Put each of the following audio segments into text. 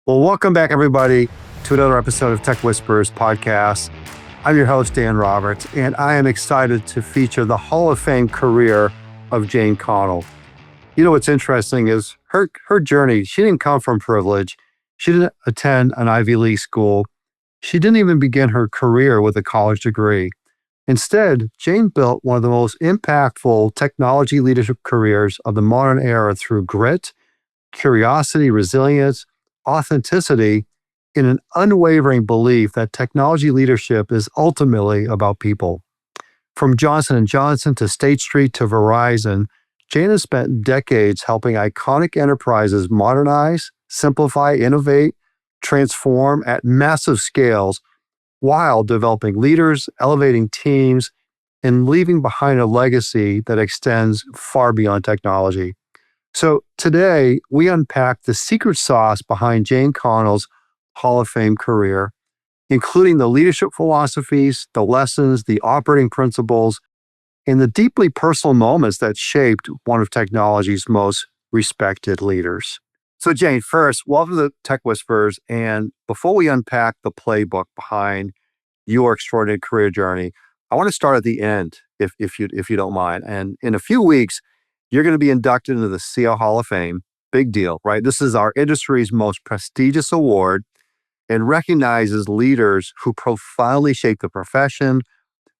Well, welcome back, everybody, to another episode of Tech Whispers podcast. I'm your host, Dan Roberts, and I am excited to feature the Hall of Fame career of Jane Connell. You know, what's interesting is her journey. She didn't come from privilege. She didn't attend an Ivy League school. She didn't even begin her career with a college degree. Instead, Jane built one of the most impactful technology leadership careers of the modern era through grit, curiosity, resilience, authenticity, in an unwavering belief that technology leadership is ultimately about people. From Johnson & Johnson to State Street to Verizon, Jane has spent decades helping iconic enterprises modernize, simplify, innovate, transform at massive scales while developing leaders, elevating teams, and leaving behind a legacy that extends far beyond technology. So today, we unpack the secret sauce behind Jane Connell's Hall of Fame career, including the leadership philosophies, the lessons, the operating principles, and the deeply personal moments that shaped one of technology's most respected leaders. So Jane, first, welcome to Tech Whispers. And before we unpack the playbook behind your extraordinary career journey, I want to start at the end, if you don't mind. And in a few weeks, you're going to be inducted into the CIO Hall of Fame. Big deal, right? This is our industry's most prestigious award and recognizes leaders who profoundly shaped the profession,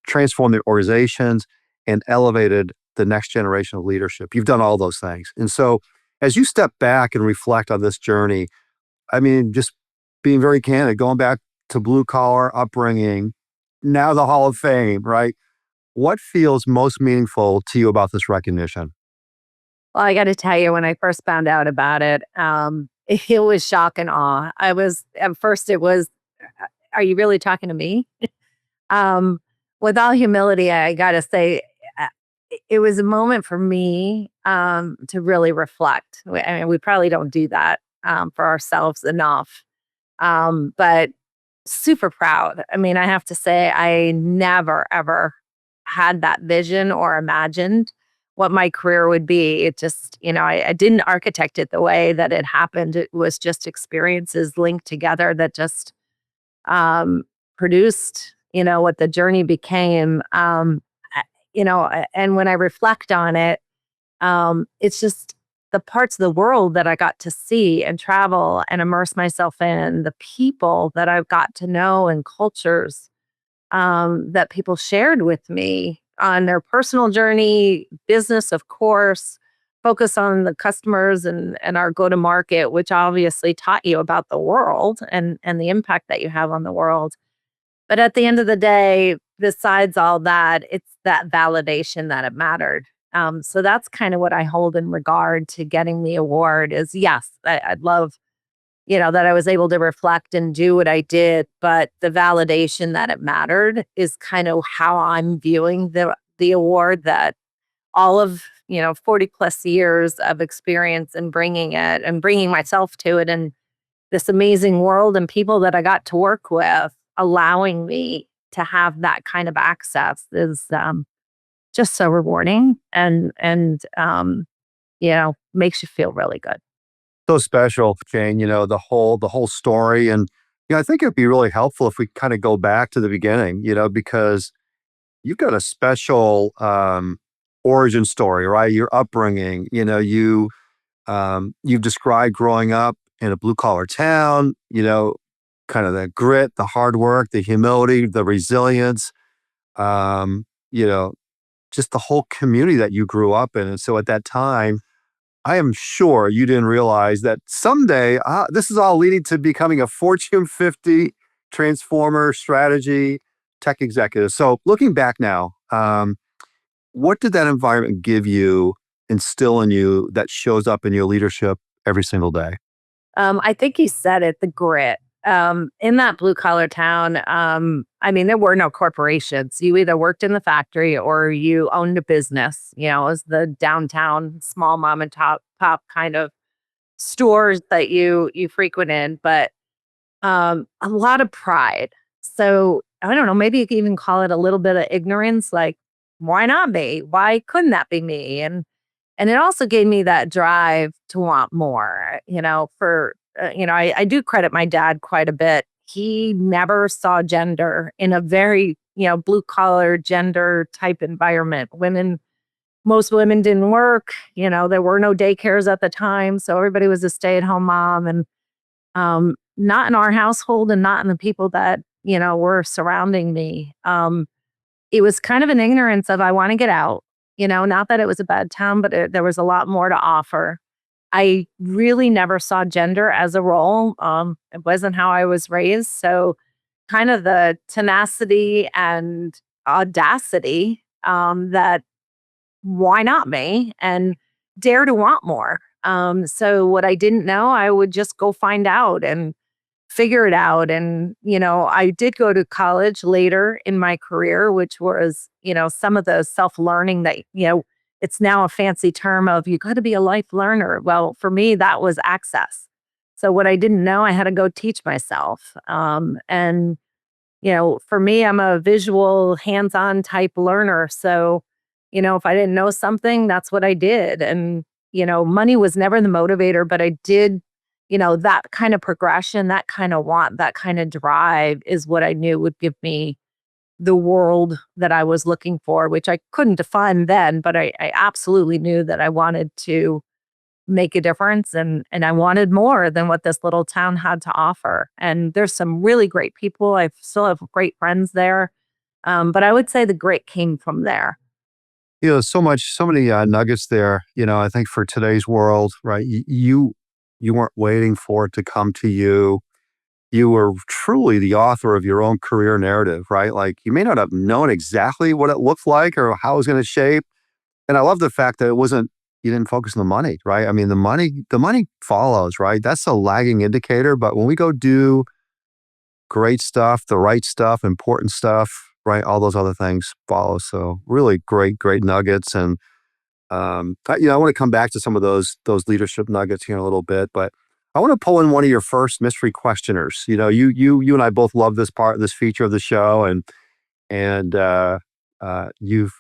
transformed their organizations, and elevated the next generation of leadership. You've done all those things. And so as you step back and reflect on this journey, I mean, just being very candid, going back to blue collar upbringing, now the Hall of Fame, right? What feels most meaningful to you about this recognition? Well, I got to tell you, when I first found out about it, it was shock and awe. At first, it was, are you really talking to me? um, with all humility, I got to say, uh, it was a moment for me to really reflect. I mean, we probably don't do that for ourselves enough, but super proud. I mean, I have to say, I never, ever had that vision or imagined what my career would be. It just, I didn't architect it the way that it happened. It was just experiences linked together that just um, produced, what the journey became. And when I reflect on it, it's just the parts of the world that I got to see and travel and immerse myself in, the people that I've got to know and cultures that people shared with me on their personal journey, business, of course, focus on the customers and our go to market, which obviously taught you about the world and the impact that you have on the world. But at the end of the day, besides all that, it's that validation that it mattered. So that's kind of what I hold in regard to getting the award is yes, I'd love that I was able to reflect and do what I did, but the validation that it mattered is kind of how I'm viewing the award that all of, 40 plus years of experience and bringing it and bringing myself to it and this amazing world and people that I got to work with, allowing me to have that kind of access is just so rewarding and makes you feel really good. So special, Jane, the whole story. And I think it'd be really helpful if we kind of go back to the beginning, because you've got a special origin story, right? Your upbringing, you've described growing up in a blue collar town, kind of the grit, the hard work, the humility, the resilience, um, you know, just the whole community that you grew up in. And so at that time, I am sure you didn't realize that someday this is all leading to becoming a Fortune 50 transformer strategy tech executive. So looking back now, what did that environment give you, instill in you that shows up in your leadership every single day? I think you said it, the grit. In that blue collar town, I mean, there were no corporations. You either worked in the factory or you owned a business. It was the downtown small mom and top kind of stores that you frequented, but a lot of pride. So I don't know, maybe you could even call it a little bit of ignorance, like, why not me? Why couldn't that be me? And it also gave me that drive to want more, for I do credit my dad quite a bit. He never saw gender in a very, blue collar gender type environment. Most women didn't work. There were no daycares at the time. So everybody was a stay at home mom. And not in our household and not in the people that, were surrounding me. It was kind of an ignorance of, I want to get out, not that it was a bad town, but there was a lot more to offer. I really never saw gender as a role. It wasn't how I was raised. So kind of the tenacity and audacity that why not me and dare to want more. So what I didn't know, I would just go find out and figure it out. And, I did go to college later in my career, which was, some of the self-learning that, it's now a fancy term of you got to be a life learner. Well, for me, that was access. So what I didn't know, I had to go teach myself. And for me, I'm a visual, hands-on type learner. So, if I didn't know something, that's what I did. And, money was never the motivator, but I did, that kind of progression, that kind of want, that kind of drive is what I knew would give me the world that I was looking for, which I couldn't define then, but I absolutely knew that I wanted to make a difference and I wanted more than what this little town had to offer. And there's some really great people. I still have great friends there. But I would say the great came from there. So many nuggets there. I think for today's world, right? You weren't waiting for it to come to you. You were truly the author of your own career narrative, right? Like you may not have known exactly what it looked like or how it was going to shape. And I love the fact that you didn't focus on the money, right? I mean, the money follows, right? That's a lagging indicator. But when we go do great stuff, the right stuff, important stuff, right? All those other things follow. So really great nuggets. And I want to come back to some of those leadership nuggets here in a little bit, but I want to pull in one of your first mystery questioners. You and I both love this feature of the show, and you've.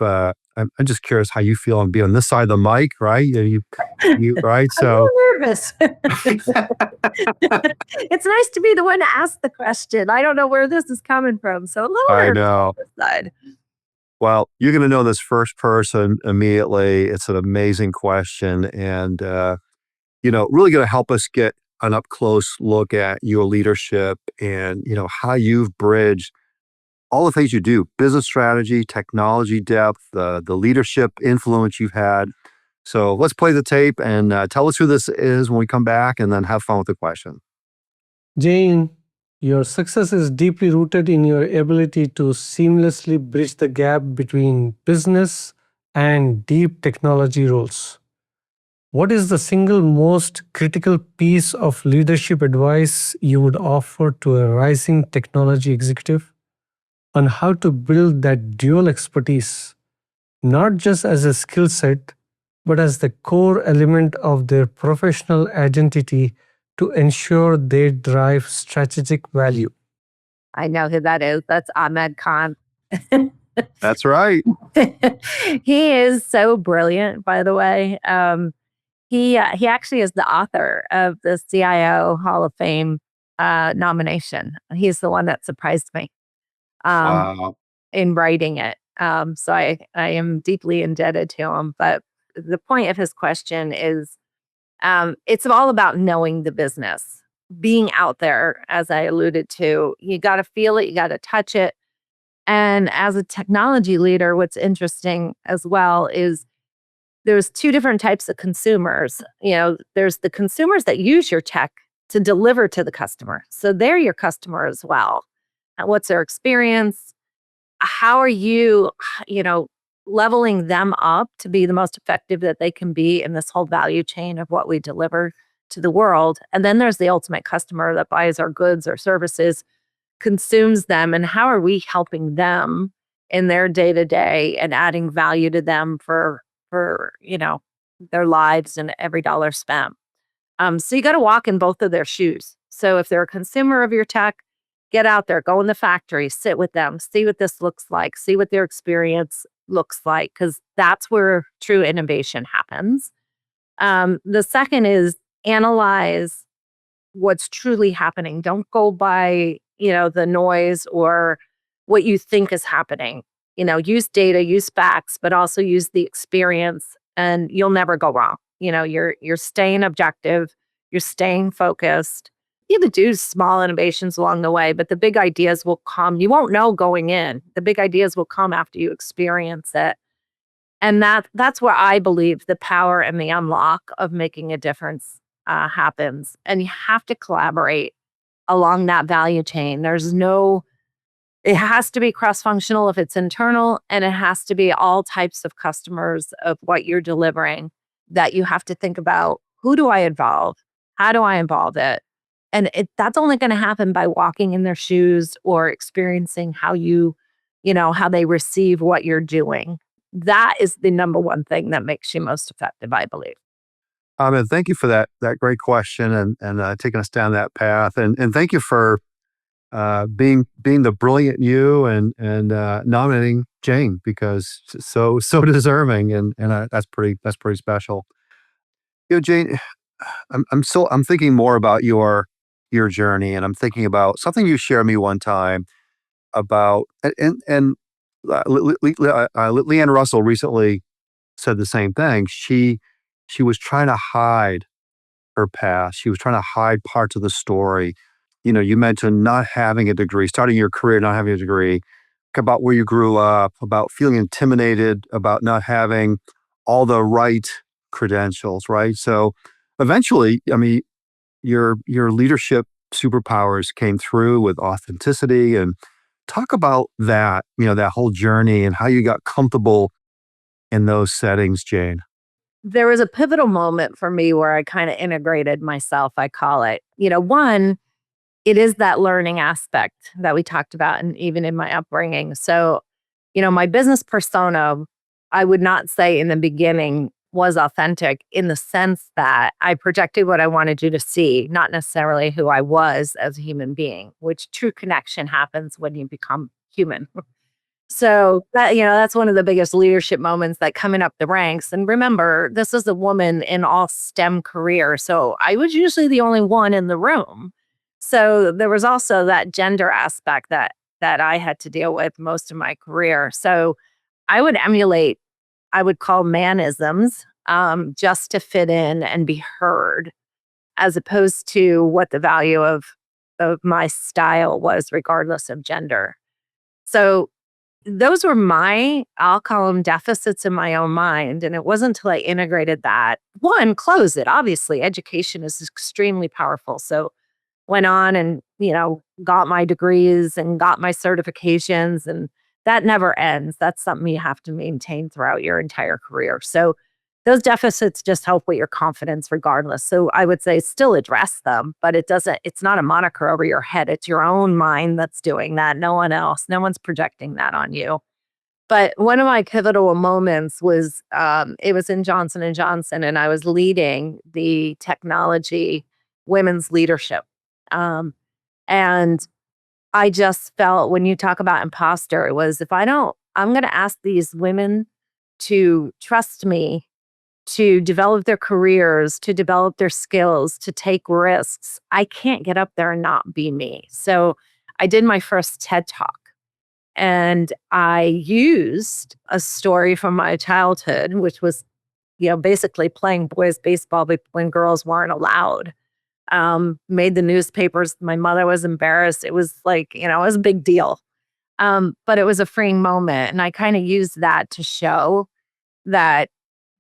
I'm just curious how you feel on being on this side of the mic, right? You right. I'm a So little nervous. It's nice to be the one to ask the question. I don't know where this is coming from. So a little I nervous on know. this side. Well, you're going to know this first person immediately. It's an amazing question, and really going to help us get an up close look at your leadership and how you've bridged all the things you do: business strategy, technology depth, the leadership influence you've had. So let's play the tape and tell us who this is when we come back, and then have fun with the question. Jane, your success is deeply rooted in your ability to seamlessly bridge the gap between business and deep technology roles. What is the single most critical piece of leadership advice you would offer to a rising technology executive on how to build that dual expertise, not just as a skill set, but as the core element of their professional identity to ensure they drive strategic value? I know who that is. That's Ahmed Khan. That's right. He is so brilliant, by the way. He actually is the author of the CIO Hall of Fame nomination. He's the one that surprised me Wow. in writing it. So I am deeply indebted to him. But the point of his question is it's all about knowing the business, being out there, as I alluded to. You got to feel it, you got to touch it. And as a technology leader, what's interesting as well is there's two different types of consumers. There's the consumers that use your tech to deliver to the customer. So they're your customer as well. And what's their experience? How are you, leveling them up to be the most effective that they can be in this whole value chain of what we deliver to the world? And then there's the ultimate customer that buys our goods or services, consumes them, and how are we helping them in their day to day and adding value to them for their lives and every dollar spent. So you got to walk in both of their shoes. So if they're a consumer of your tech, get out there, go in the factory, sit with them, see what this looks like, see what their experience looks like, because that's where true innovation happens. The second is analyze what's truly happening. Don't go by, the noise or what you think is happening. Use data, use facts, but also use the experience and you'll never go wrong. You're staying objective, you're staying focused. You have to do small innovations along the way, but the big ideas will come. You won't know going in. The big ideas will come after you experience it. And that's where I believe the power and the unlock of making a difference happens. And you have to collaborate along that value chain. It has to be cross functional if it's internal, and it has to be all types of customers of what you're delivering that you have to think about who do I involve? How do I involve it? And that's only going to happen by walking in their shoes or experiencing how they receive what you're doing. That is the number one thing that makes you most effective, I believe. And thank you for that great question and taking us down that path. And thank you for being the brilliant you and nominating Jane, because so deserving, and that's pretty special. Jane, I'm thinking more about your journey, and I'm thinking about something you shared me one time about, and Leanne Russell recently said the same thing. She was trying to hide her past. She was trying to hide parts of the story. You mentioned not having a degree, starting your career not having a degree, about where you grew up, about feeling intimidated, about not having all the right credentials, right? So eventually, I mean, your leadership superpowers came through with authenticity. And talk about that, that whole journey and how you got comfortable in those settings, Jane. There was a pivotal moment for me where I kind of integrated myself, I call it. One, it is that learning aspect that we talked about, and even in my upbringing. So, my business persona, I would not say in the beginning was authentic in the sense that I projected what I wanted you to see, not necessarily who I was as a human being, which true connection happens when you become human. So that's one of the biggest leadership moments, that coming up the ranks. And remember, this is a woman in all STEM career. So I was usually the only one in the room. So there was also that gender aspect that I had to deal with most of my career. So I would emulate, I would call manisms, just to fit in and be heard, as opposed to what the value of my style was, regardless of gender. So those were I'll call them deficits in my own mind. And it wasn't until I integrated that, one, close it. Obviously, education is extremely powerful. So went on and, got my degrees and got my certifications, and that never ends. That's something you have to maintain throughout your entire career. So those deficits just help with your confidence regardless. So I would say still address them, but it's not a moniker over your head. It's your own mind that's doing that. No one else. No one's projecting that on you. But one of my pivotal moments was, it was in Johnson and Johnson, and I was leading the technology women's leadership. And I just felt, when you talk about imposter, it was, I'm going to ask these women to trust me, to develop their careers, to develop their skills, to take risks. I can't get up there and not be me. So I did my first TED Talk, and I used a story from my childhood, which was, basically playing boys baseball when girls weren't allowed. Made the newspapers. My mother was embarrassed. It was like, it was a big deal. But it was a freeing moment. And I kind of used that to show that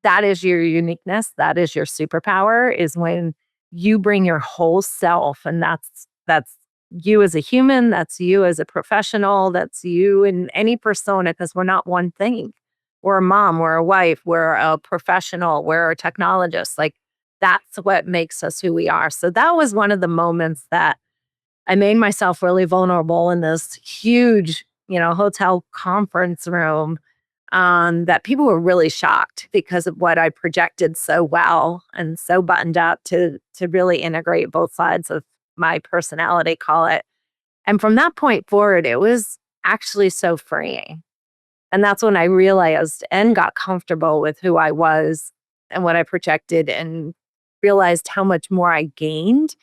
that is your uniqueness. That is your superpower, is when you bring your whole self. And that's you as a human. That's you as a professional. That's you in any persona, because we're not one thing. We're a mom, we're a wife, we're a professional, we're a technologist. Like, that's what makes us who we are. So that was one of the moments that I made myself really vulnerable in this huge, hotel conference room, that people were really shocked because of what I projected so well and so buttoned up to really integrate both sides of my personality, call it. And from that point forward, it was actually so freeing. And that's when I realized and got comfortable with who I was and what I projected, and realized how much more I gained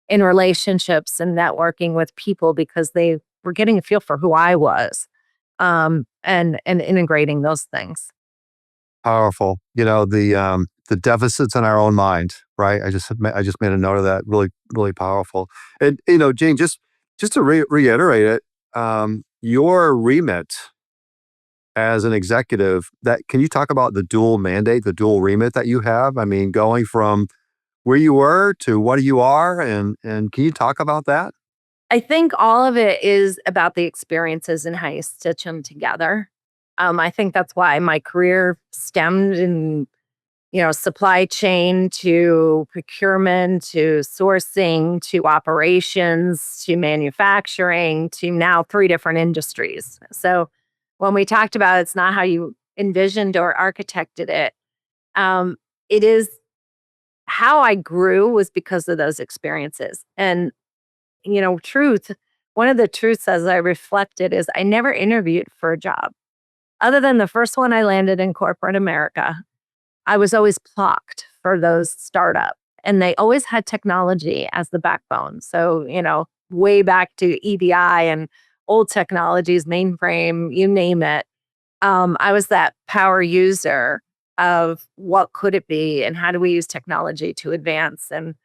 in relationships and networking with people because they were getting a feel for who I was, and integrating those things. Powerful. The deficits in our own mind, right? I just made a note of that. Really, really powerful. And Jane, just to reiterate it, your remit as an executive, that can you talk about the dual mandate, the dual remit that you have? I mean, going from where you were to what you are, and can you talk about that? I think all of it is about the experiences and how you stitch them together. I think that's why my career stemmed in, supply chain to procurement to sourcing to operations to manufacturing to now three different industries. So when we talked about it's not how you envisioned or architected it, um, it is how I grew was because of those experiences. And truth, one of the truths as I reflected is I never interviewed for a job. Other than the first one I landed in corporate America, I was always plucked for those startup. And they always had technology as the backbone. So, way back to EDI and old technologies, mainframe, you name it. I was that power user of what could it be and how do we use technology to advance. And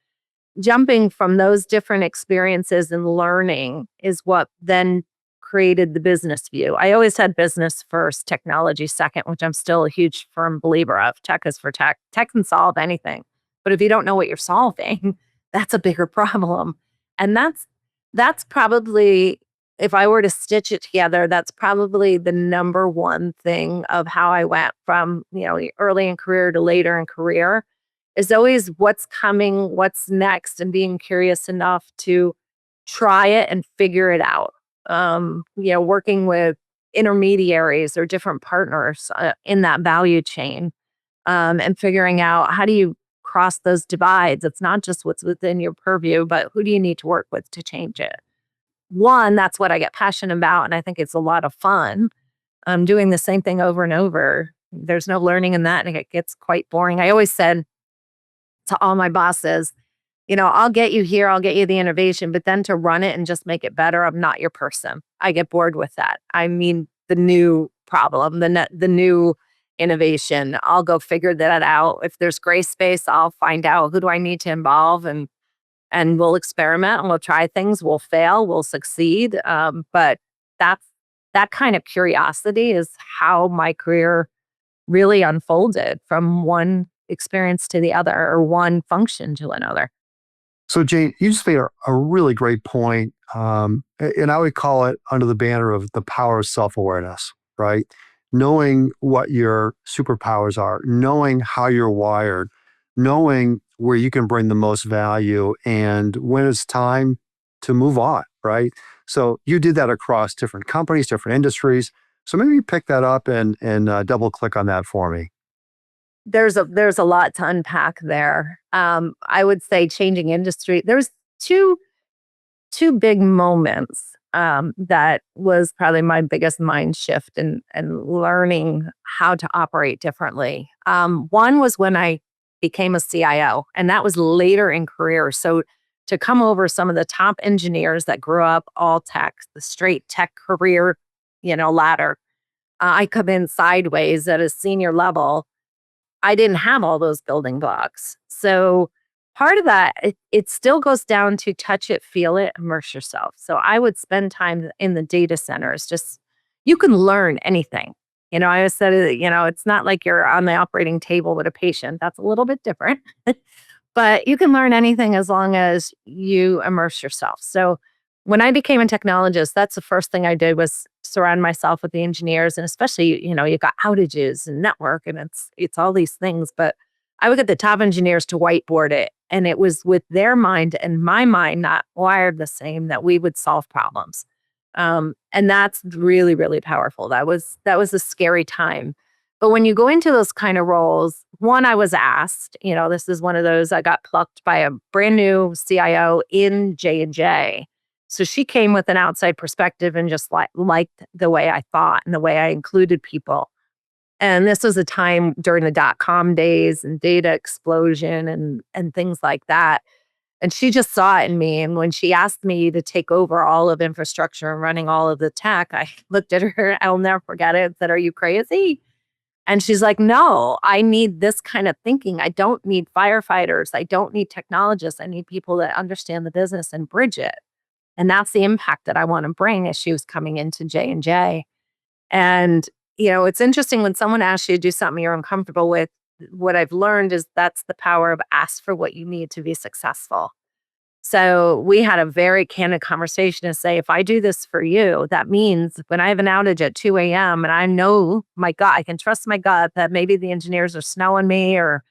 jumping from those different experiences and learning is what then created the business view. I always had business first, technology second, which I'm still a huge firm believer of. Tech is for tech. Tech can solve anything. But if you don't know what you're solving, that's a bigger problem. And that's probably, if I were to stitch it together, that's probably the number one thing of how I went from, early in career to later in career is always what's coming, what's next, and being curious enough to try it and figure it out. Working with intermediaries or different partners in that value chain, and figuring out how do you cross those divides. It's not just what's within your purview, but who do you need to work with to change it? One, that's what I get passionate about, and I think it's a lot of fun. Doing the same thing over and over. There's no learning in that, and it gets quite boring. I always said to all my bosses, I'll get you here, I'll get you the innovation, but then to run it and just make it better, I'm not your person. I get bored with that. I mean, the new problem, the new innovation, I'll go figure that out. If there's gray space, I'll find out who do I need to involve and we'll experiment and we'll try things, we'll fail, we'll succeed. But that's that kind of curiosity is how my career really unfolded from one experience to the other or one function to another. So, Jane, you just made a really great point, and I would call it under the banner of the power of self-awareness, right? Knowing what your superpowers are, knowing how you're wired, knowing where you can bring the most value, and when it's time to move on, right? So you did that across different companies, different industries. So maybe you pick that up and double click on that for me. There's a lot to unpack there. I would say changing industry. There's two big moments that was probably my biggest mind shift and learning how to operate differently. One was when I became a CIO, and that was later in career. So to come over some of the top engineers that grew up all tech, the straight tech career, ladder. I come in sideways at a senior level. I didn't have all those building blocks. So part of that, it still goes down to touch it, feel it, immerse yourself. So I would spend time in the data centers. Just you can learn anything. I always said, it's not like you're on the operating table with a patient. That's a little bit different. But you can learn anything as long as you immerse yourself. So when I became a technologist, that's the first thing I did was surround myself with the engineers, and especially, you got outages and network and it's all these things, but I would get the top engineers to whiteboard it, and it was with their mind and my mind not wired the same that we would solve problems. And that's really, really powerful. That was a scary time. But when you go into those kind of roles, one, I was asked, this is one of those, I got plucked by a brand new CIO in J&J. So she came with an outside perspective and just liked the way I thought and the way I included people. And this was a time during the dot-com days and data explosion and things like that. And she just saw it in me. And when she asked me to take over all of infrastructure and running all of the tech, I looked at her, I'll never forget it, and said, "Are you crazy?" And she's like, "No, I need this kind of thinking. I don't need firefighters. I don't need technologists. I need people that understand the business and bridge it." And that's the impact that I want to bring as she was coming into J&J. And, it's interesting when someone asks you to do something you're uncomfortable with, what I've learned is that's the power of ask for what you need to be successful. So we had a very candid conversation to say, if I do this for you, that means when I have an outage at 2 a.m. and I know my gut, I can trust my gut that maybe the engineers are snowing me or,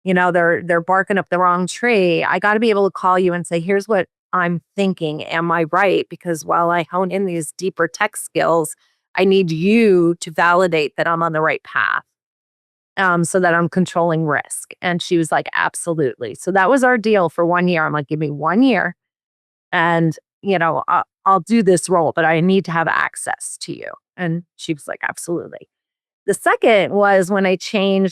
they're barking up the wrong tree. I got to be able to call you and say, here's what I'm thinking. Am I right? Because while I hone in these deeper tech skills, I need you to validate that I'm on the right path. So that I'm controlling risk. And she was like, absolutely. So that was our deal for 1 year. I'm like, give me 1 year and, I'll do this role, but I need to have access to you. And she was like, absolutely. The second was when I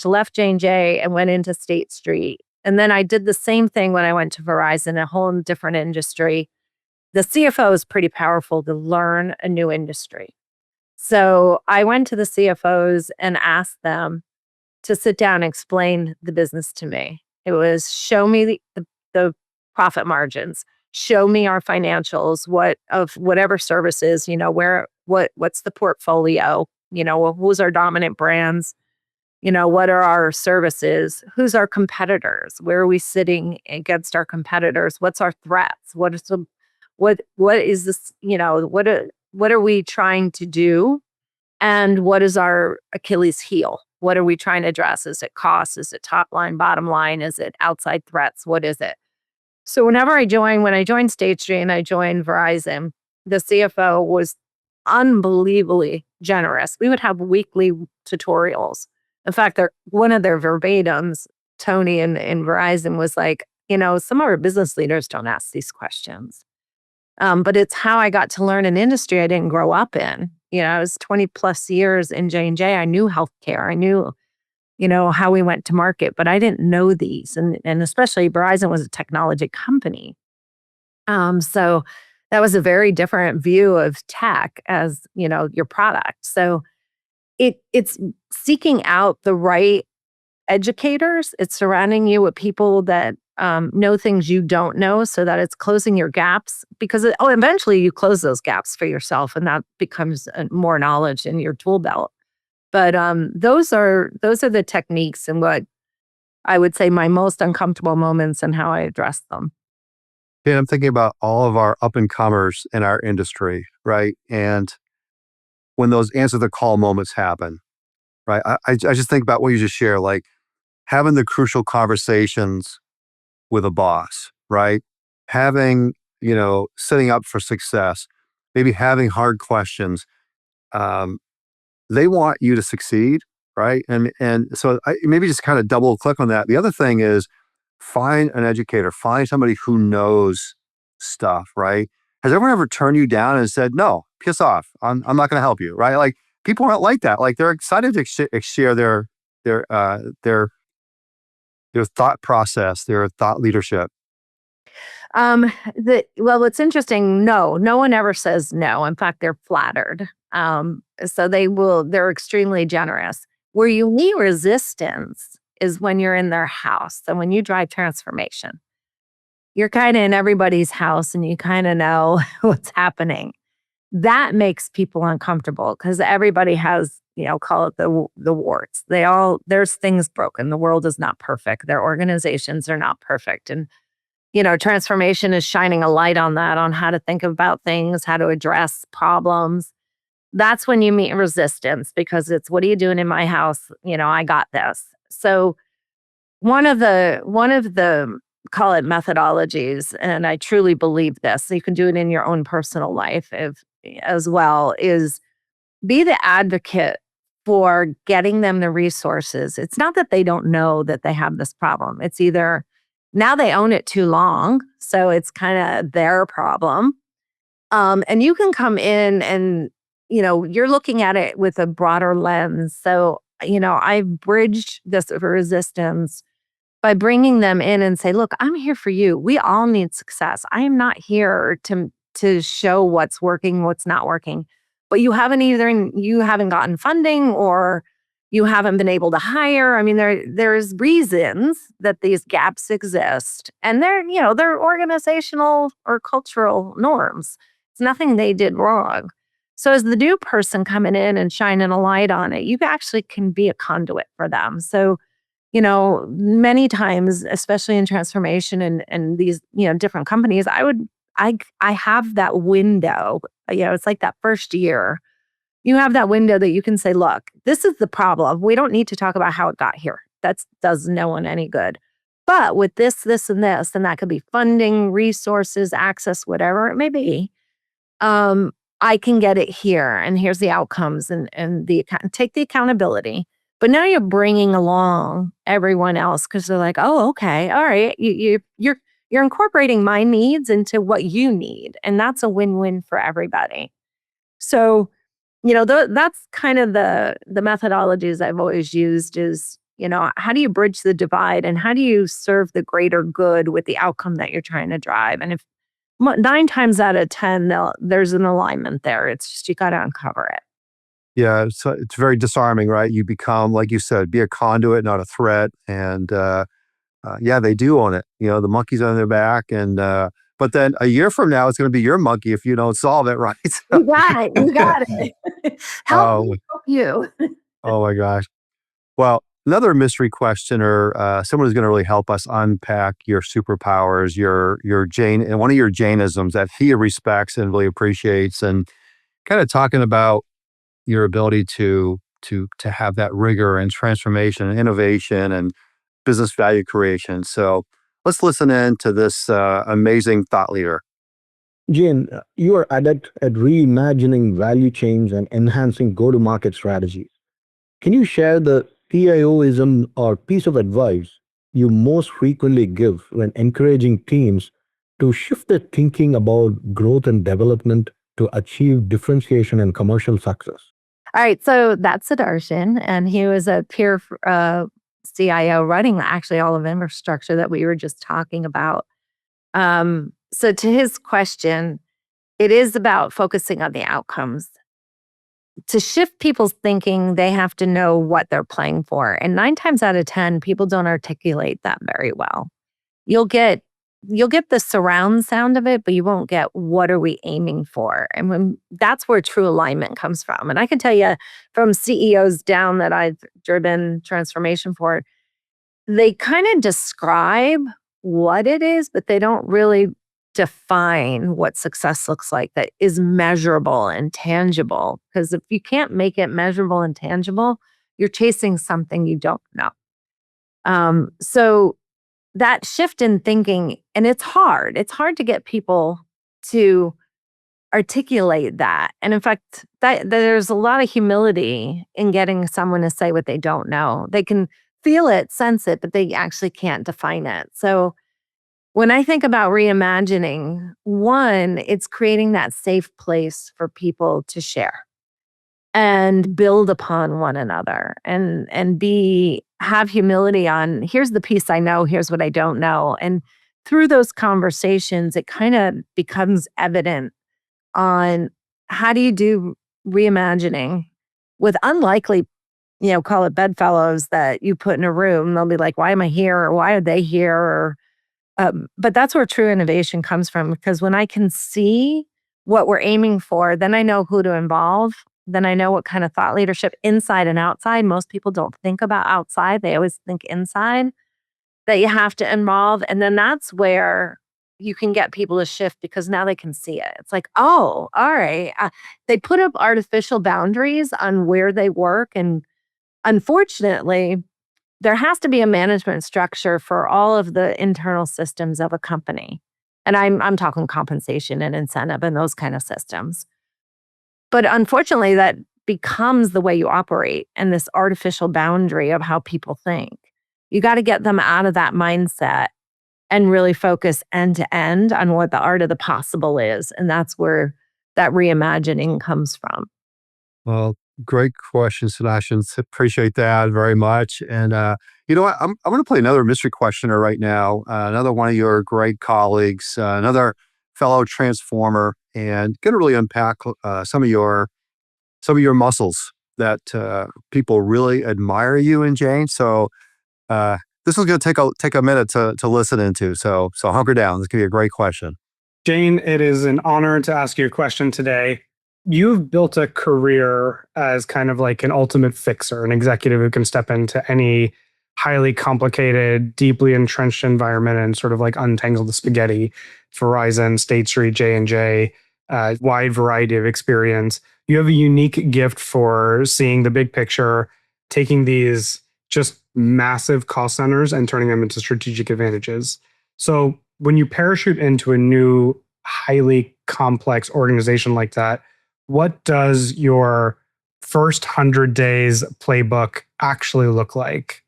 left J&J and went into State Street. And then I did the same thing when I went to Verizon, a whole different industry. The CFO is pretty powerful to learn a new industry. So I went to the CFOs and asked them to sit down and explain the business to me. It was show me the profit margins, show me our financials, whatever services, what's the portfolio, who's our dominant brands, what are our services, who's our competitors, where are we sitting against our competitors, what's our threats, what is this, what are we trying to do? And what is our Achilles heel? What are we trying to address? Is it cost? Is it top line, bottom line? Is it outside threats? What is it? So when I joined State Street and I joined Verizon, the CFO was unbelievably generous. We would have weekly tutorials. In fact, one of their verbatims, Tony in Verizon was like, some of our business leaders don't ask these questions. But it's how I got to learn an industry I didn't grow up in. I was 20 plus years in J&J. I knew healthcare. I knew, how we went to market, but I didn't know these. And especially Verizon was a technology company. So that was a very different view of tech as, your product. So it's seeking out the right educators. It's surrounding you with people that know things you don't know so that it's closing your gaps because eventually you close those gaps for yourself and that becomes more knowledge in your tool belt. But those are the techniques and what I would say my most uncomfortable moments and how I address them. Yeah, I'm thinking about all of our up and comers in our industry, right? And when those answer the call moments happen, right? I just think about what you just shared, like having the crucial conversations with a boss, right? Having, setting up for success, maybe having hard questions. Um, they want you to succeed, right? And so maybe just kind of double click on that. The other thing is find an educator, find somebody who knows stuff, right? Has everyone ever turned you down and said, "No, piss off. I'm not going to help you," right? Like people aren't like that. Like they're excited to share their their thought process, their thought leadership. What's interesting, no one ever says no. In fact, they're flattered. So they're extremely generous. Where you meet resistance is when you're in their house. So when you drive transformation, you're kind of in everybody's house and you kind of know what's happening. That makes people uncomfortable because everybody has, call it the warts. There's things broken. The world is not perfect. Their organizations are not perfect. And transformation is shining a light on that, on how to think about things, how to address problems. That's when you meet resistance because it's, what are you doing in my house? I got this. So one of the call it methodologies, and I truly believe this, so you can do it in your own personal life as well, is be the advocate for getting them the resources. It's not that they don't know that they have this problem. It's either now they own it too long, so it's kind of their problem. And you can come in and, you're looking at it with a broader lens. So, I've bridged this resistance by bringing them in and say, look, I'm here for you. We all need success. I am not here to show what's working, what's not working. But you haven't gotten funding or you haven't been able to hire. I mean, there's reasons that these gaps exist. And they're organizational or cultural norms. It's nothing they did wrong. So as the new person coming in and shining a light on it, you actually can be a conduit for them. So many times, especially in transformation and these, different companies, I have that window. It's like that first year. You have that window that you can say, look, this is the problem. We don't need to talk about how it got here. That does no one any good. But with this, and this, and that could be funding, resources, access, whatever it may be, I can get it here. And here's the outcomes and take the accountability. But now you're bringing along everyone else because they're like, oh, okay, all right. You're incorporating my needs into what you need, and that's a win-win for everybody. So, that's kind of the methodologies I've always used is, how do you bridge the divide and how do you serve the greater good with the outcome that you're trying to drive? And if 9 times out of 10, there's an alignment there. It's just you got to uncover it. Yeah, so it's very disarming, right? You become, like you said, be a conduit, not a threat. And yeah, they do own it. The monkey's on their back. And but then a year from now, it's going to be your monkey if you don't solve it, right? You got it. You got it. Help Oh, me help you. oh my gosh. Well, another mystery questioner, someone who's going to really help us unpack your superpowers, your Jane, and one of your Jainisms that he respects and really appreciates, and kind of talking about your ability to have that rigor and transformation and innovation and business value creation. So let's listen in to this amazing thought leader. Jane, you are adept at reimagining value chains and enhancing go to market strategies. Can you share the PIOism or piece of advice you most frequently give when encouraging teams to shift their thinking about growth and development to achieve differentiation and commercial success? All right. So that's Sudarshan, and he was a peer CIO running actually all of infrastructure that we were just talking about. So to his question, it is about focusing on the outcomes. To shift people's thinking, they have to know what they're playing for. And 9 times out of 10, people don't articulate that very well. You'll get the surround sound of it, but you won't get what are we aiming for. And that's where true alignment comes from. And I can tell you from CEOs down that I've driven transformation for, they kind of describe what it is, but they don't really define what success looks like that is measurable and tangible. Because if you can't make it measurable and tangible, you're chasing something you don't know. So that shift in thinking, and it's hard. It's hard to get people to articulate that. And in fact, there's a lot of humility in getting someone to say what they don't know. They can feel it, sense it, but they actually can't define it. So when I think about reimagining, one, it's creating that safe place for people to share and build upon one another and have humility on here's the piece I know, here's what I don't know. And through those conversations, it kind of becomes evident on how do you do reimagining with unlikely, call it bedfellows that you put in a room. They'll be like, why am I here? Or why are they here? Or but that's where true innovation comes from, because when I can see what we're aiming for, then I know who to involve. Then I know what kind of thought leadership inside and outside. Most people don't think about outside. They always think inside that you have to involve. And then that's where you can get people to shift because now they can see it. It's like, oh, all right. They put up artificial boundaries on where they work. And unfortunately, there has to be a management structure for all of the internal systems of a company. And I'm talking compensation and incentive and those kind of systems. But unfortunately, that becomes the way you operate and this artificial boundary of how people think. You got to get them out of that mindset and really focus end to end on what the art of the possible is. And that's where that reimagining comes from. Well, great question, Sebastian. Appreciate that very much. And You know what? I'm going to play another mystery questioner right now. Another one of your great colleagues, another fellow transformer, and going to really unpack some of your muscles that people really admire you in, Jane. So this is going to take a minute to listen into. So hunker down. This could be a great question. Jane, it is an honor to ask you a question today. You've built a career as kind of like an ultimate fixer, an executive who can step into any highly complicated, deeply entrenched environment and sort of like untangle the spaghetti. Verizon, State Street, J&J, wide variety of experience. You have a unique gift for seeing the big picture, taking these just massive cost centers and turning them into strategic advantages. So when you parachute into a new, highly complex organization like that, what does your first 100 days playbook actually look like?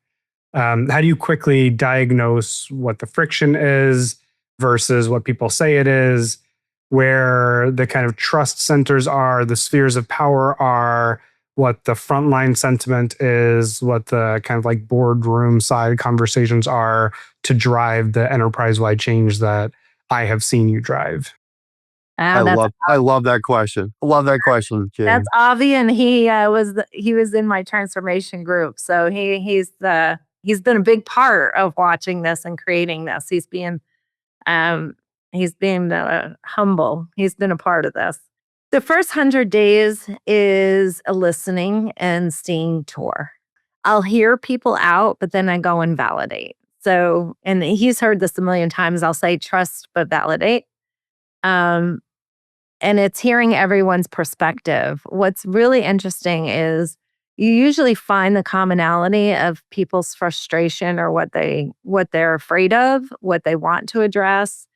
How do you quickly diagnose what the friction is versus what people say it is, where the kind of trust centers are, the spheres of power are, what the frontline sentiment is, what the kind of like boardroom side conversations are to drive the enterprise-wide change that I have seen you drive? I love that question. I love that question, Jane. That's Avi, and he was in my transformation group. So he's been a big part of watching this and creating this. He's being humble. He's been a part of this. The first 100 days is a listening and seeing tour. I'll hear people out, but then I go and validate. So, and he's heard this a million times. I'll say trust, but validate. And it's hearing everyone's perspective. What's really interesting is you usually find the commonality of people's frustration or what they're afraid of, what they want to address.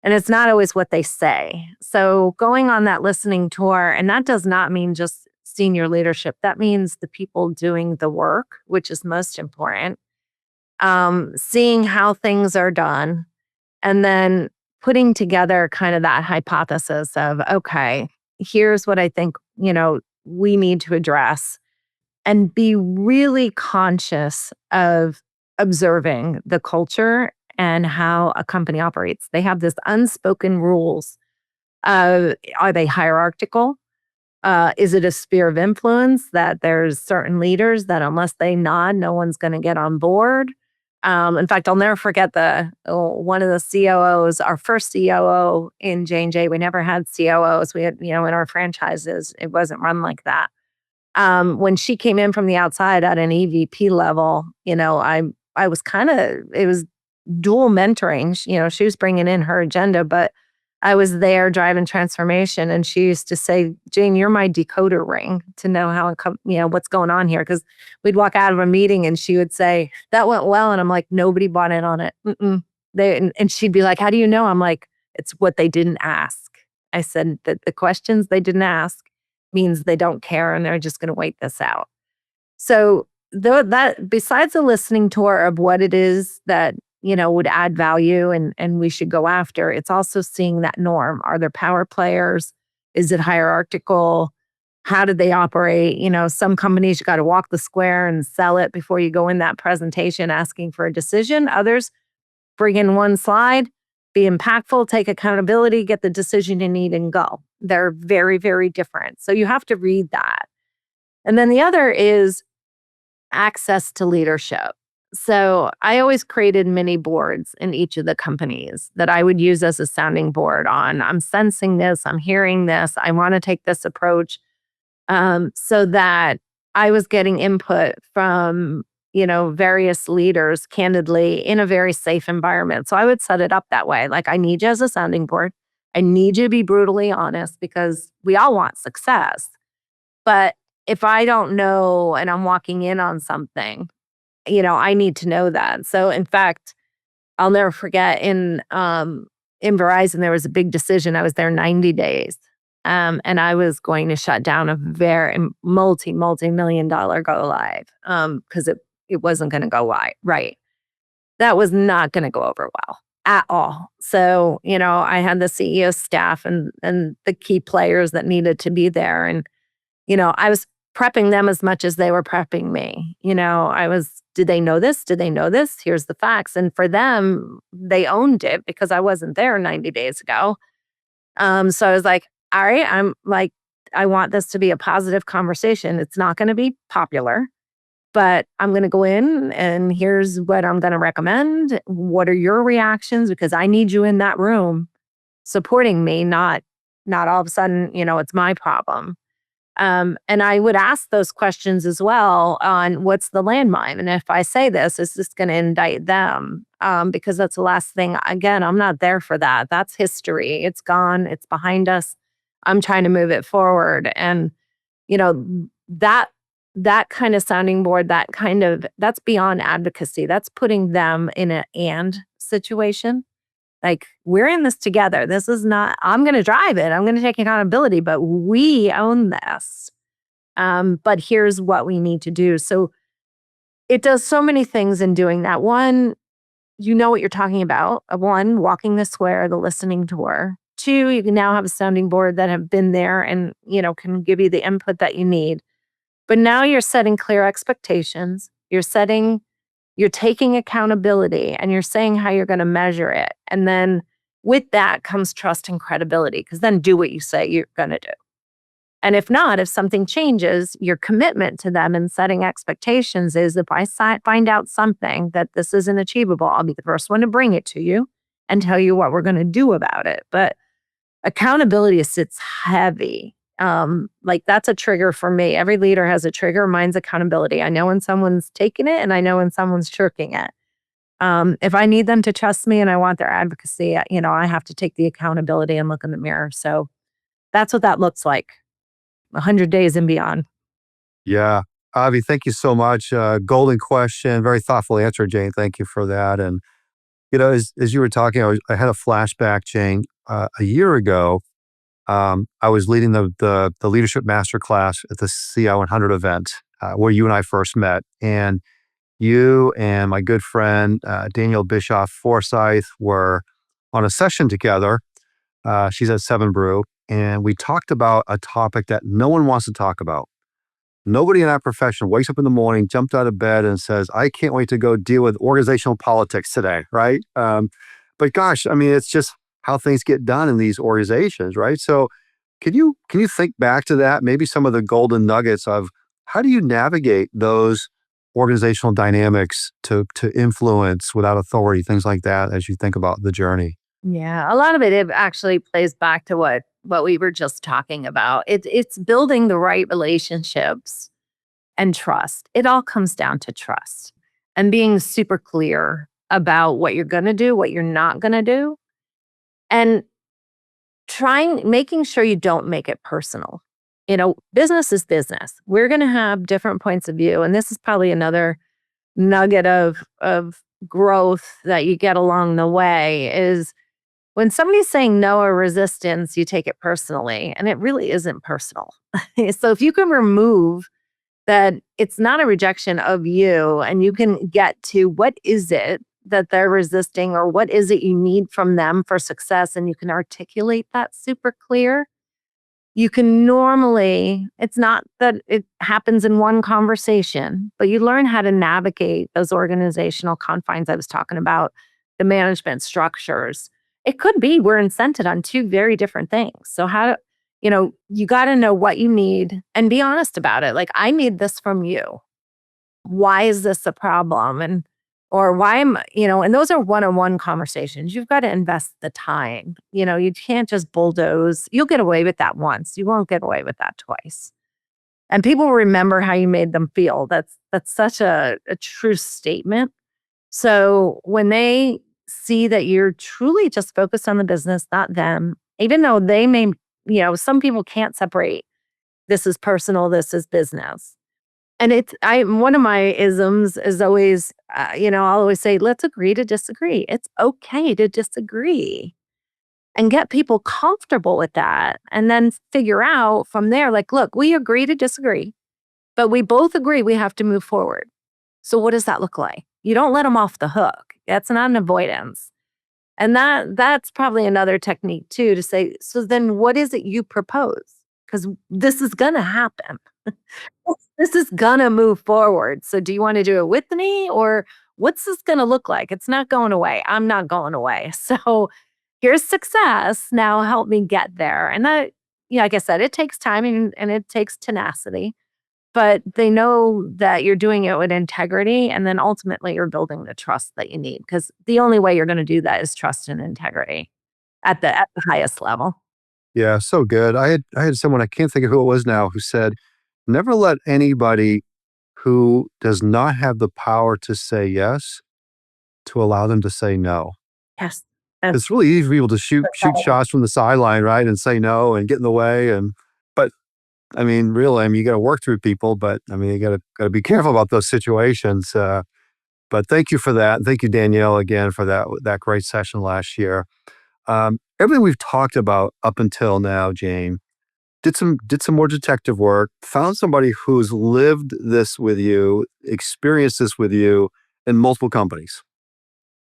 And it's not always what they say. So going on that listening tour, and that does not mean just senior leadership. That means the people doing the work, which is most important. Seeing how things are done, and then putting together kind of that hypothesis of, okay, here's what I think, we need to address, and be really conscious of observing the culture and how a company operates. They have this unspoken rules. Are they hierarchical? Is it a sphere of influence that there's certain leaders that unless they nod, no one's going to get on board? In fact, I'll never forget one of the COOs, our first COO in J&J. We never had COOs. We had, in our franchises, it wasn't run like that. When she came in from the outside at an EVP level, I was it was dual mentoring. She was bringing in her agenda, but I was there driving transformation. And she used to say, Jane, you're my decoder ring to know how, what's going on here. Because we'd walk out of a meeting and she would say, that went well. And I'm like, nobody bought in on it. And she'd be like, how do you know? I'm like, it's what they didn't ask. I said that the questions they didn't ask means they don't care and they're just going to wait this out. So that besides the listening tour of what it is that would add value and we should go after, it's also seeing that norm. Are there power players? Is it hierarchical? How do they operate? Some companies you got to walk the square and sell it before you go in that presentation asking for a decision. Others bring in one slide, be impactful, take accountability, get the decision you need and go. They're very, very different. So you have to read that. And then the other is access to leadership. So I always created mini boards in each of the companies that I would use as a sounding board on. I'm sensing this, I'm hearing this, I want to take this approach, so that I was getting input from, various leaders candidly in a very safe environment. So I would set it up that way. Like, I need you as a sounding board. I need you to be brutally honest because we all want success. But if I don't know and I'm walking in on something, I need to know that. So in fact, I'll never forget in Verizon, there was a big decision. I was there 90 days. And I was going to shut down a very multi-million dollar go live because it wasn't going to go right. That was not going to go over well at all. So, I had the CEO staff and the key players that needed to be there. And, I was prepping them as much as they were prepping me. Did they know this? Did they know this? Here's the facts. And for them, they owned it because I wasn't there 90 days ago. So I was like, all right, I want this to be a positive conversation. It's not going to be popular, but I'm going to go in and here's what I'm going to recommend. What are your reactions? Because I need you in that room supporting me, not all of a sudden, it's my problem. And I would ask those questions as well on what's the landmine. And if I say this, is this going to indict them? Because that's the last thing. Again, I'm not there for that. That's history. It's gone. It's behind us. I'm trying to move it forward. And, that kind of sounding board, that's beyond advocacy. That's putting them in an and situation. Like, we're in this together. This is not, I'm going to drive it. I'm going to take accountability, but we own this. But here's what we need to do. So it does so many things in doing that. One, you know what you're talking about. One, walking the square, the listening tour. Two, you can now have a sounding board that have been there and, can give you the input that you need. But now you're setting clear expectations. You're taking accountability and you're saying how you're going to measure it. And then with that comes trust and credibility, because then do what you say you're going to do. And if not, if something changes, your commitment to them and setting expectations is, if I find out something that this isn't achievable, I'll be the first one to bring it to you and tell you what we're going to do about it. But accountability sits heavy. That's a trigger for me. Every leader has a trigger. Mine's accountability. I know when someone's taking it and I know when someone's shirking it. If I need them to trust me and I want their advocacy, I have to take the accountability and look in the mirror. So that's what that looks like. 100 days and beyond. Yeah. Avi, thank you so much. Golden question. Very thoughtful answer, Jane. Thank you for that. And, as you were talking, I had a flashback, Jane. A year ago, I was leading the leadership masterclass at the CIO 100 event where you and I first met. And you and my good friend, Danielle Bischoff Forsyth, were on a session together. She's at Seven Brew. And we talked about a topic that no one wants to talk about. Nobody in our profession wakes up in the morning, jumped out of bed and says, I can't wait to go deal with organizational politics today, right? But gosh, it's just how things get done in these organizations, right? So can you think back to that, maybe some of the golden nuggets of how do you navigate those organizational dynamics to influence without authority, things like that, as you think about the journey? Yeah, a lot of it actually plays back to what we were just talking about. It's building the right relationships and trust. It all comes down to trust and being super clear about what you're going to do, what you're not going to do, and making sure you don't make it personal. Business is business. We're going to have different points of view, and this is probably another nugget of growth that you get along the way is, when somebody's saying no or resistance, you take it personally, and it really isn't personal. So if you can remove that, it's not a rejection of you, and you can get to what is it that they're resisting, or what is it you need from them for success, and you can articulate that super clear. You can normally, it's not that it happens in one conversation, but you learn how to navigate those organizational confines I was talking about, the management structures. It could be we're incented on two very different things. So you got to know what you need and be honest about it. Like, I need this from you. Why is this a problem? Or why and those are one-on-one conversations. You've got to invest the time. You can't just bulldoze. You'll get away with that once. You won't get away with that twice. And people remember how you made them feel. That's such a true statement. So when they see that you're truly just focused on the business, not them, even though they may, some people can't separate. This is personal, this is business. And one of my isms is always, I'll always say, let's agree to disagree. It's okay to disagree and get people comfortable with that. And then figure out from there, like, look, we agree to disagree, but we both agree we have to move forward. So what does that look like? You don't let them off the hook. That's not an avoidance. And that's probably another technique too, to say, so then what is it you propose? because this is going to happen. This is going to move forward. So do you want to do it with me, or what's this going to look like? It's not going away. I'm not going away. So here's success. Now help me get there. And that, like I said, it takes time and it takes tenacity, but they know that you're doing it with integrity. And then ultimately you're building the trust that you need, because the only way you're going to do that is trust and integrity at the highest level. Yeah, so good. I had someone, I can't think of who it was now, who said, never let anybody who does not have the power to say yes to allow them to say no. Yes. That's It's really easy for people to shoot shots from the sideline, right? And say no and get in the way. But I mean, really, you got to work through people, but you got to be careful about those situations. But thank you for that. Thank you, Danielle, again for that great session last year. Everything we've talked about up until now, Jane, did some more detective work, found somebody who's lived this with you, experienced this with you in multiple companies.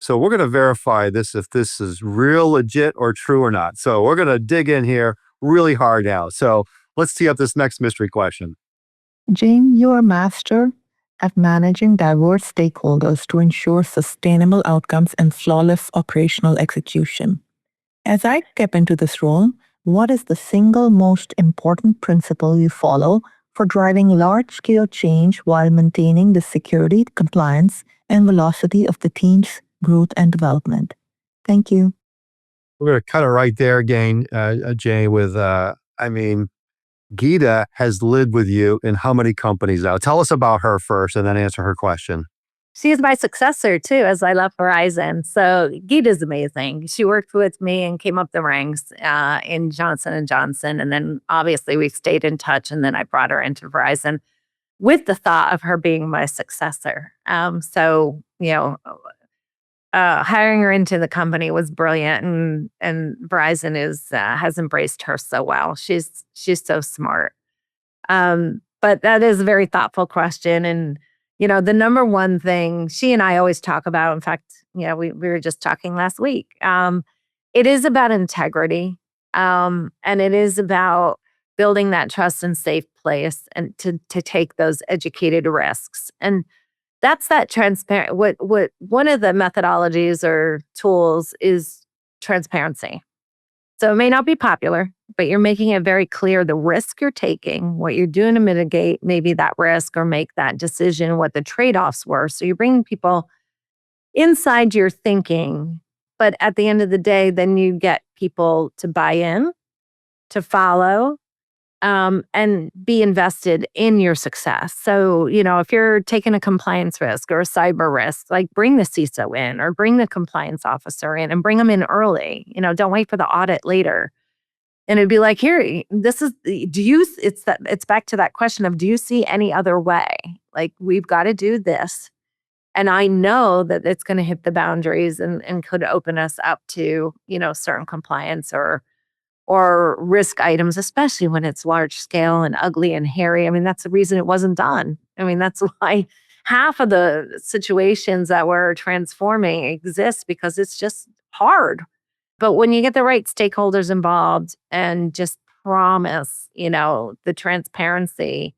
So we're going to verify this, if this is real, legit, or true or not. So we're going to dig in here really hard now. So let's tee up this next mystery question. Jane, you are a master at managing diverse stakeholders to ensure sustainable outcomes and flawless operational execution. As I step into this role, what is the single most important principle you follow for driving large-scale change while maintaining the security, compliance, and velocity of the team's growth and development? Thank you. We're going to cut it right there again, Jay, with, Geeta has lived with you in how many companies now? Tell us about her first and then answer her question. She's my successor too, as I left Verizon. So Geeta's amazing. She worked with me and came up the ranks in Johnson and Johnson, and then obviously we stayed in touch. And then I brought her into Verizon with the thought of her being my successor. Hiring her into the company was brilliant, and Verizon has embraced her so well. She's so smart. But that is a very thoughtful question. And, the number one thing she and I always talk about, in fact, we were just talking last week. It is about integrity. And it is about building that trust and safe place, and to take those educated risks. And that's that transparent. What one of the methodologies or tools is transparency. So it may not be popular, but you're making it very clear the risk you're taking, what you're doing to mitigate maybe that risk or make that decision, what the trade-offs were. So you're bringing people inside your thinking, but at the end of the day, then you get people to buy in, to follow, and be invested in your success. So, if you're taking a compliance risk or a cyber risk, like bring the CISO in or bring the compliance officer in and bring them in early. Don't wait for the audit later. And it'd be like, here, it's back to that question of, do you see any other way? Like, we've got to do this. And I know that it's going to hit the boundaries and could open us up to, certain compliance or risk items, especially when it's large scale and ugly and hairy. That's the reason it wasn't done. That's why half of the situations that we're transforming exist, because it's just hard. But when you get the right stakeholders involved and just promise, the transparency,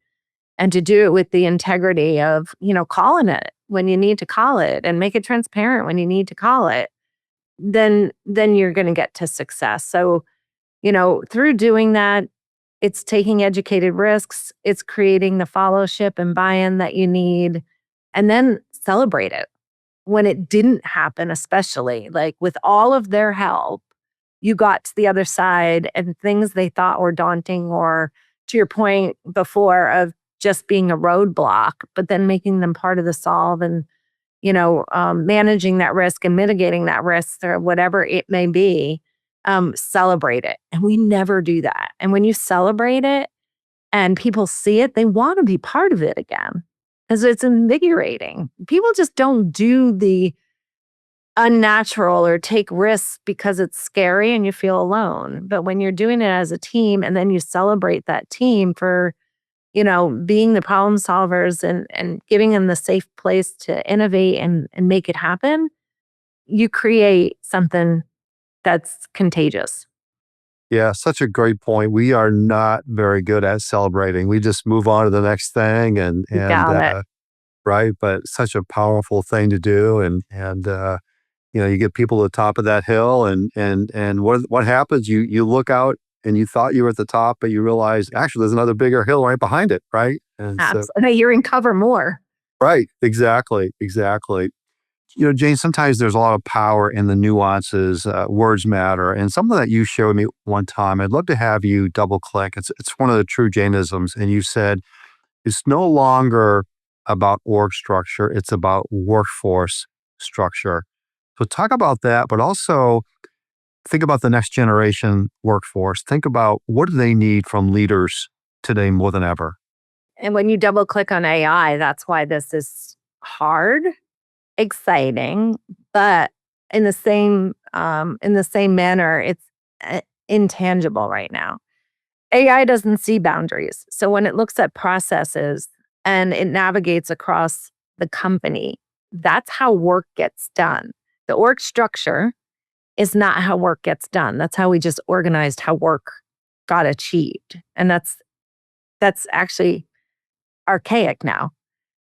and to do it with the integrity of, calling it when you need to call it and make it transparent when you need to call it, then you're going to get to success. So, through doing that, it's taking educated risks, it's creating the fellowship and buy-in that you need, and then celebrate it when it didn't happen, especially like with all of their help, you got to the other side and things they thought were daunting, or to your point before of just being a roadblock, but then making them part of the solve, and managing that risk and mitigating that risk or whatever it may be. Celebrate it. And we never do that. And when you celebrate it and people see it, they want to be part of it again, because it's invigorating. People just don't do the unnatural or take risks because it's scary and you feel alone. But when you're doing it as a team and then you celebrate that team for, being the problem solvers and giving them the safe place to innovate and make it happen, you create something that's contagious. Yeah, such a great point. We are not very good at celebrating. We just move on to the next thing You got it. right. But such a powerful thing to do. You get people to the top of that hill and what happens? You look out and you thought you were at the top, but you realize actually there's another bigger hill right behind it, right? And so Absolutely. You're in cover more. right, exactly, exactly. Jane, sometimes there's a lot of power in the nuances. Words matter. And something that you shared with me one time, I'd love to have you double click. It's one of the true Jainisms. And you said it's no longer about org structure, it's about workforce structure. So talk about that, but also think about the next generation workforce. Think about what do they need from leaders today more than ever. And when you double click on AI, that's why this is hard, exciting, but in the same manner, it's intangible right now. AI doesn't see boundaries. So when it looks at processes and it navigates across the company, that's how work gets done. The org structure is not how work gets done. That's how we just organized how work got achieved. And that's actually archaic now.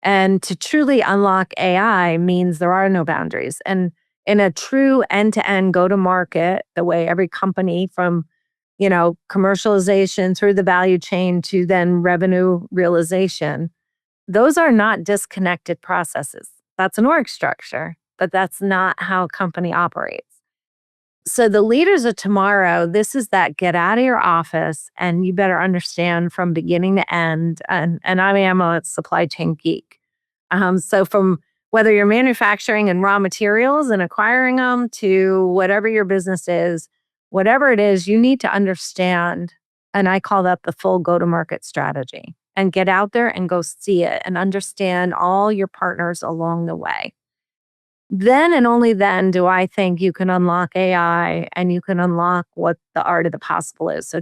And to truly unlock AI means there are no boundaries. And in a true end-to-end go-to-market, the way every company from commercialization through the value chain to then revenue realization, those are not disconnected processes. That's an org structure, but that's not how a company operates. So the leaders of tomorrow, this is that get out of your office and you better understand from beginning to end. And I am a supply chain geek. So from whether you're manufacturing and raw materials and acquiring them to whatever your business is, whatever it is, you need to understand. And I call that the full go-to-market strategy and get out there and go see it and understand all your partners along the way. Then and only then do I think you can unlock AI and you can unlock what the art of the possible is. So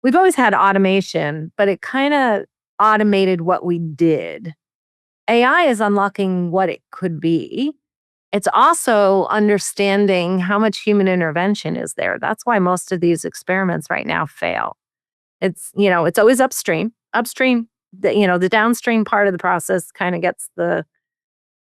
we've always had automation, but it kind of automated what we did. AI is unlocking what it could be. It's also understanding how much human intervention is there. That's why most of these experiments right now fail. It's always upstream. Upstream, the downstream part of the process kind of gets the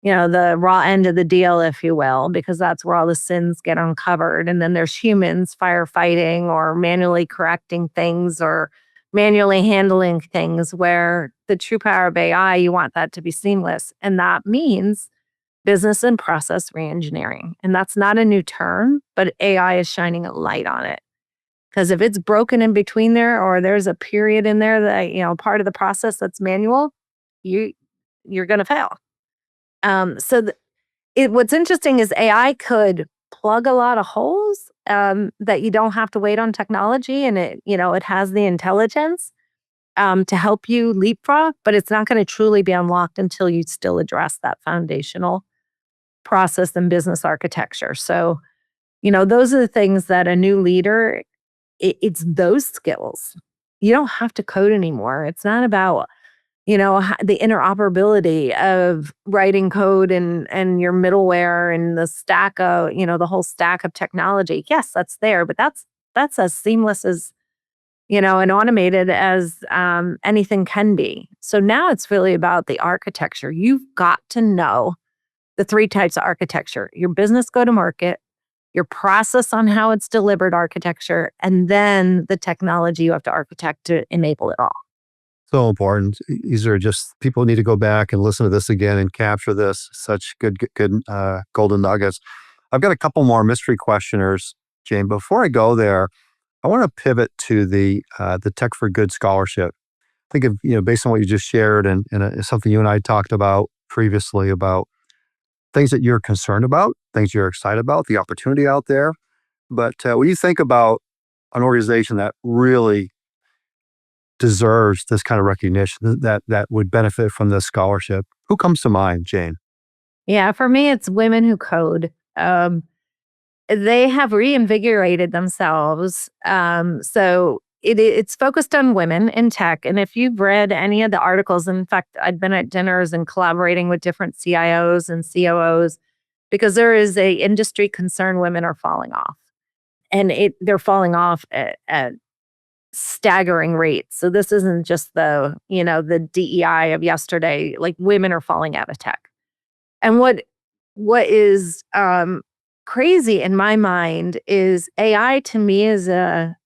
raw end of the deal, if you will, because that's where all the sins get uncovered. And then there's humans firefighting or manually correcting things or manually handling things where the true power of AI, you want that to be seamless. And that means business and process reengineering. And that's not a new term, but AI is shining a light on it. Because if it's broken in between there or there's a period in there that, part of the process that's manual, you're going to fail. What's interesting is AI could plug a lot of holes that you don't have to wait on technology, and it has the intelligence to help you leapfrog, but it's not going to truly be unlocked until you still address that foundational process and business architecture. So, those are the things that a new leader, it's those skills. You don't have to code anymore. It's not about the interoperability of writing code and your middleware and the stack of, the whole stack of technology. Yes, that's there, but that's as seamless as, and automated as anything can be. So now it's really about the architecture. You've got to know the three types of architecture: your business go-to-market, your process on how it's delivered architecture, and then the technology you have to architect to enable it all. So important. These are just people need to go back and listen to this again and capture this. Such good golden nuggets. I've got a couple more mystery questioners, Jane. Before I go there, I want to pivot to the Tech for Good scholarship. Think of based on what you just shared and something you and I talked about previously about things that you're concerned about, things you're excited about, the opportunity out there. But when you think about an organization that really deserves this kind of recognition that would benefit from this scholarship, who comes to mind, Jane? Yeah, for me, it's women who code. They have reinvigorated themselves. It's focused on women in tech. And if you've read any of the articles, in fact, I've been at dinners and collaborating with different CIOs and COOs because there is a industry concern women are falling off. and they're falling off at staggering rates. So this isn't just the DEI of yesterday. Like, women are falling out of tech. And what is crazy in my mind is AI to me is an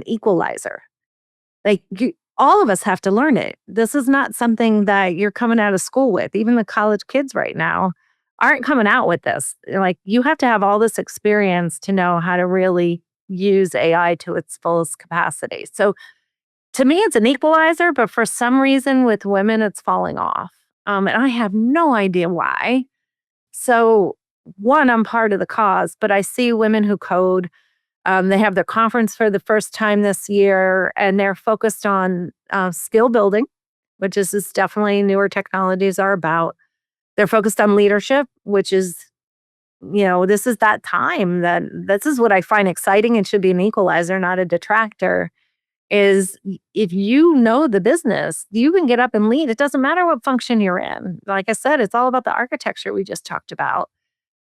equalizer. Like, all of us have to learn it. This is not something that you're coming out of school with. Even the college kids right now aren't coming out with this. Like, you have to have all this experience to know how to really use AI to its fullest capacity. So to me, it's an equalizer, but for some reason with women, it's falling off. And I have no idea why. So, one, I'm part of the cause, but I see women who code. They have their conference for the first time this year, and they're focused on skill building, which is definitely newer technologies are about. They're focused on leadership, which is, this is that time that this is what I find exciting and should be an equalizer, not a detractor. Is if you know the business, you can get up and lead. It doesn't matter what function you're in. Like I said, it's all about the architecture we just talked about.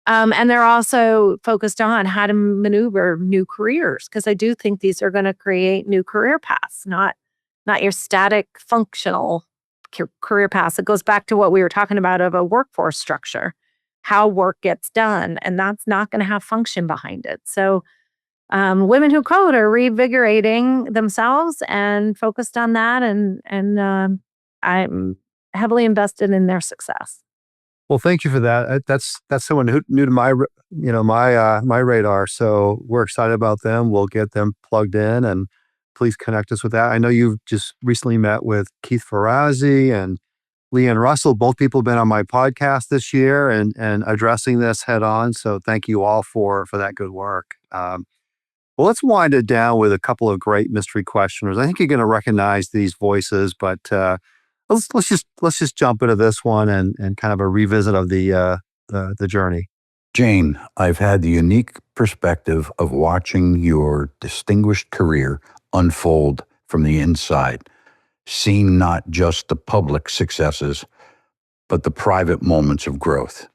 And they're also focused on how to maneuver new careers, because I do think these are going to create new career paths, not your static functional career paths. It goes back to what we were talking about of a workforce structure, how work gets done, and that's not going to have function behind it. So women who code are revigorating themselves and focused on that, and I'm heavily invested in their success. Well, thank you for that. That's someone who new to my radar. So we're excited about them. We'll get them plugged in, and please connect us with that. I know you've just recently met with Keith Ferrazzi and Leanne Russell. Both people have been on my podcast this year and addressing this head on. So thank you all for that good work. Well, let's wind it down with a couple of great mystery questioners. I think you're going to recognize these voices, but let's just jump into this one and kind of a revisit of the journey. Jane, I've had the unique perspective of watching your distinguished career unfold from the inside, seeing not just the public successes, but the private moments of growth.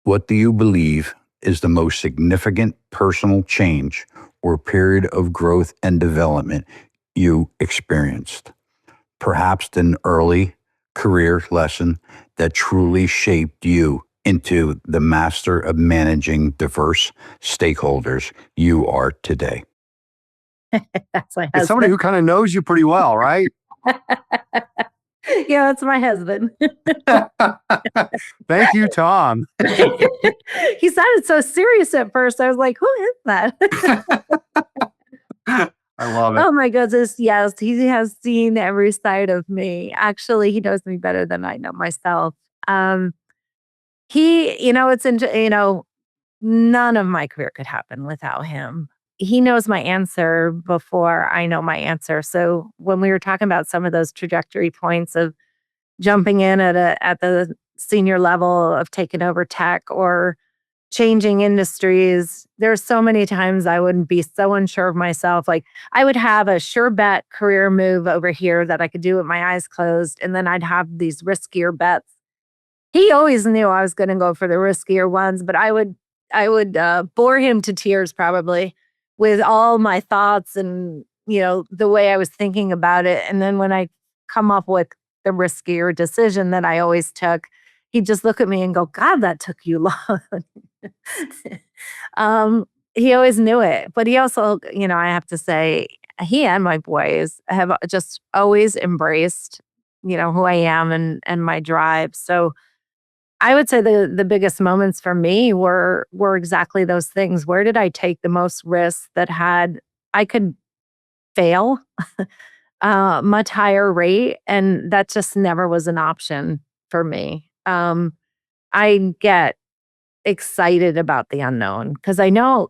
What do you believe is the most significant personal change or period of growth and development you experienced? Perhaps an early career lesson that truly shaped you into the master of managing diverse stakeholders you are today. That's my husband. It's somebody who kind of knows you pretty well, right? Yeah, that's my husband. Thank you, Tom. He sounded so serious at first. I was like, who is that? I love it. Oh my goodness. Yes, he has seen every side of me. Actually, he knows me better than I know myself. None of my career could happen without him. He knows my answer before I know my answer. So when we were talking about some of those trajectory points of jumping in at the senior level of taking over tech or changing industries, there's so many times I wouldn't be so unsure of myself. Like, I would have a sure bet career move over here that I could do with my eyes closed, and then I'd have these riskier bets. He always knew I was going to go for the riskier ones, but I would bore him to tears probably with all my thoughts and the way I was thinking about it. And then when I come up with the riskier decision that I always took, he'd just look at me and go, "God, that took you long." He always knew it, but he also, I have to say, he and my boys have just always embraced, who I am and my drive. So I would say the biggest moments for me were exactly those things. Where did I take the most risks that had I could fail much higher rate, and that just never was an option for me. I get excited about the unknown because I know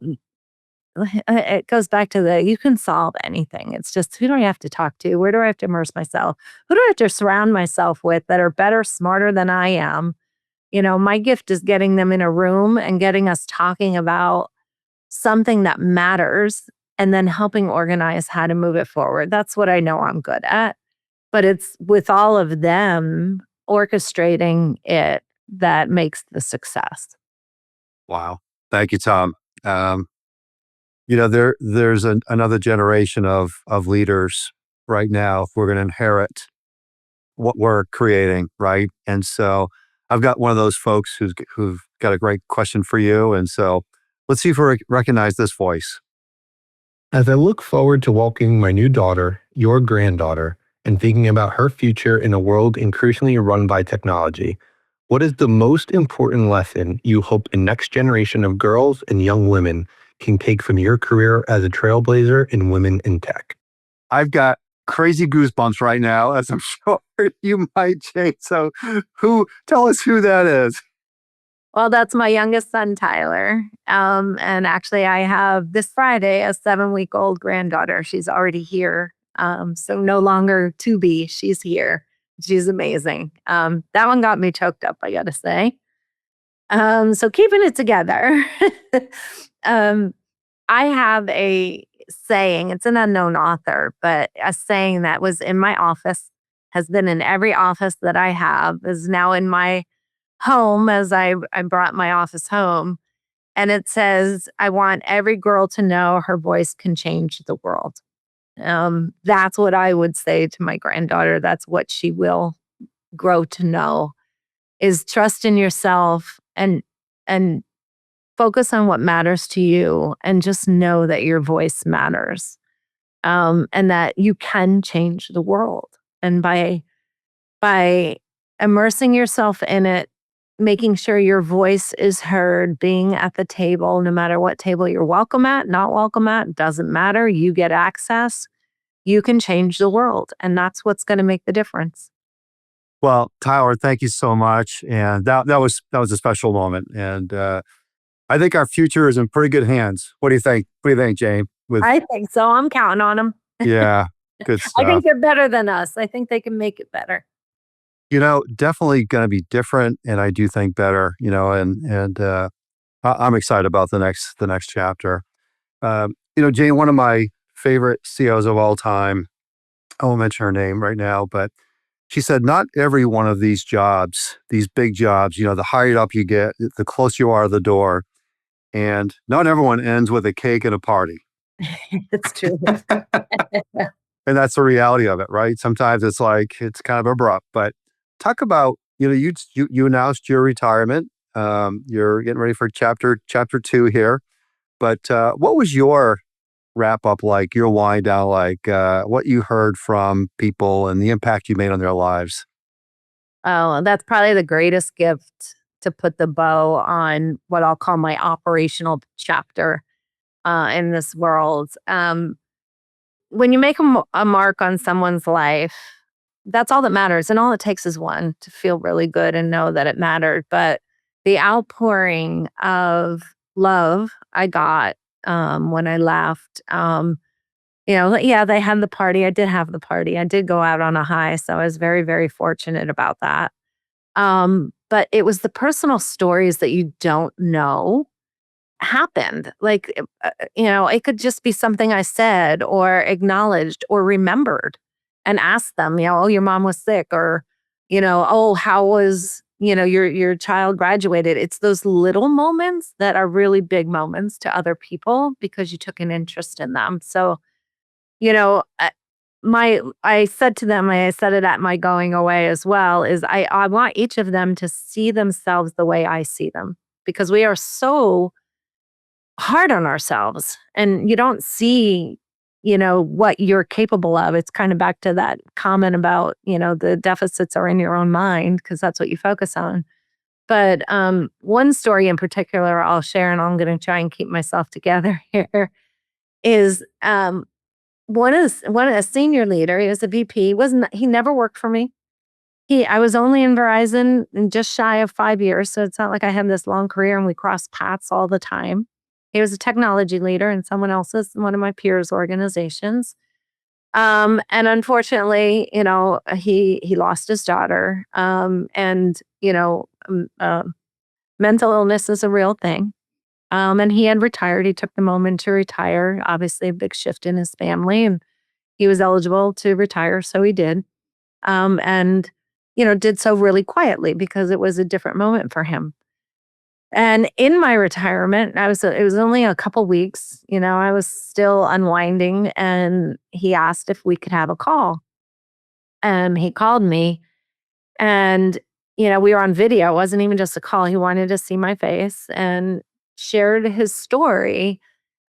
it goes back to you can solve anything. It's just, who do I have to talk to? Where do I have to immerse myself? Who do I have to surround myself with that are better, smarter than I am? My gift is getting them in a room and getting us talking about something that matters and then helping organize how to move it forward. That's what I know I'm good at. But it's with all of them orchestrating it that makes the success. Wow. Thank you, Tom. There's another generation of leaders right now who are going to inherit what we're creating, right? And so I've got one of those folks who've got a great question for you. And so let's see if we recognize this voice. As I look forward to welcoming my new daughter, your granddaughter, and thinking about her future in a world increasingly run by technology, what is the most important lesson you hope the next generation of girls and young women can take from your career as a trailblazer in women in tech? I've got crazy goosebumps right now, as I'm sure you might, Jane. So tell us who that is. Well, that's my youngest son, Tyler. And actually, I have this Friday a 7-week-old granddaughter. She's already here. So no longer to be. She's here. She's amazing. That one got me choked up, I got to say. So keeping it together. I have a saying, it's an unknown author, but a saying that was in my office, has been in every office that I have, is now in my home as I brought my office home. And it says, I want every girl to know her voice can change the world. That's what I would say to my granddaughter. That's what she will grow to know, is trust in yourself and focus on what matters to you, and just know that your voice matters, and that you can change the world. And by immersing yourself in it, making sure your voice is heard, being at the table, no matter what table you're welcome at, not welcome at, doesn't matter. You get access. You can change the world. And that's what's going to make the difference. Well, Tyler, thank you so much. And that was a special moment. And I think our future is in pretty good hands. What do you think? What do you think, Jane? I think so. I'm counting on them. Yeah, good I think stuff. they're better than us. I think they can make it better. Definitely going to be different, and I do think better. And I'm excited about the next chapter. Jane, one of my favorite CEOs of all time. I won't mention her name right now, but she said, not every one of these jobs, these big jobs, the higher up you get, the closer you are to the door. And not everyone ends with a cake and a party. It's true. And that's the reality of it, right? Sometimes it's kind of abrupt. But talk about, you announced your retirement. You're getting ready for chapter 2 here. But what was your wrap up like, your wind down like, what you heard from people and the impact you made on their lives? Oh, that's probably the greatest gift, to put the bow on what I'll call my operational chapter in this world. When you make a mark on someone's life, that's all that matters. And all it takes is one to feel really good and know that it mattered. But the outpouring of love I got when I left, yeah, they had the party. I did have the party. I did go out on a high. So I was very, very fortunate about that. But it was the personal stories that you don't know happened. It could just be something I said or acknowledged or remembered, and asked them, oh, your mom was sick, or, oh, how was, your child graduated. It's those little moments that are really big moments to other people because you took an interest in them. So, you know, uh, I said to them, I said it at my going away as well, is I want each of them to see themselves the way I see them, because we are so hard on ourselves, and you don't see, what you're capable of. It's kind of back to that comment about, the deficits are in your own mind, because that's what you focus on. But one story in particular I'll share, and I'm going to try and keep myself together here, is one a senior leader. He was a VP. He never worked for me. I was only in Verizon in just shy of 5 years, so it's not like I had this long career and we crossed paths all the time. He was a technology leader in one of my peers' organizations. And unfortunately, he lost his daughter. And mental illness is a real thing. And he had retired. He took the moment to retire. Obviously, a big shift in his family, and he was eligible to retire, so he did. And did so really quietly because it was a different moment for him. And in my retirement, it was only a couple weeks, I was still unwinding, and he asked if we could have a call. And he called me, and we were on video. It wasn't even just a call. He wanted to see my face and shared his story,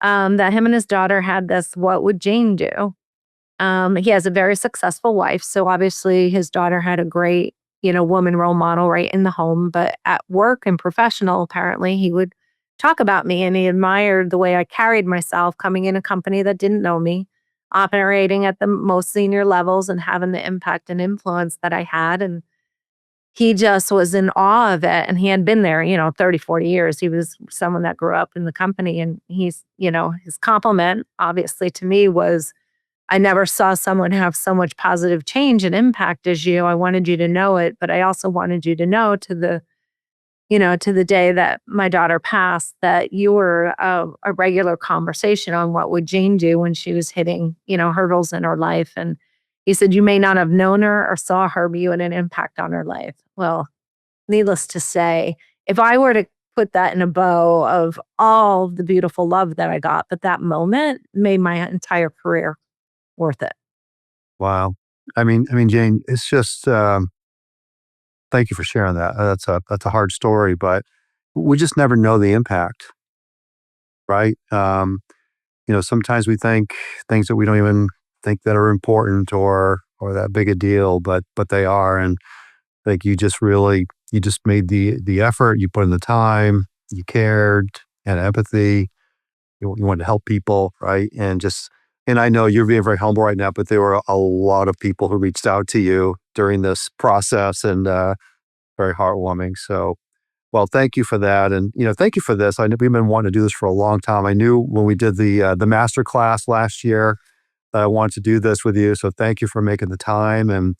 that him and his daughter had this "What would Jane do?" He has a very successful wife, so obviously his daughter had a great, woman role model right in the home. But at work and professional, apparently he would talk about me, and he admired the way I carried myself coming in a company that didn't know me, operating at the most senior levels and having the impact and influence that I had. And he just was in awe of it. And he had been there, 30, 40 years. He was someone that grew up in the company. And his compliment, obviously, to me was, "I never saw someone have so much positive change and impact as you. I wanted you to know it, but I also wanted you to know to the day that my daughter passed, that you were a regular conversation on what would Jane do when she was hitting, hurdles in her life." And he said, "You may not have known her or saw her, but you had an impact on her life." Well, needless to say, if I were to put that in a bow of all the beautiful love that I got, but that moment made my entire career worth it. Wow. I mean, Jane, it's just thank you for sharing that. That's a hard story, but we just never know the impact, right? Sometimes we think things that we don't even think that are important or that big a deal, but they are. And like you just made the effort, you put in the time, you cared, and empathy. You wanted to help people, right? And I know you're being very humble right now, but there were a lot of people who reached out to you during this process, and very heartwarming. So, well, thank you for that, and thank you for this. I know we've been wanting to do this for a long time. I knew when we did the master class last year that I wanted to do this with you. So, thank you for making the time, and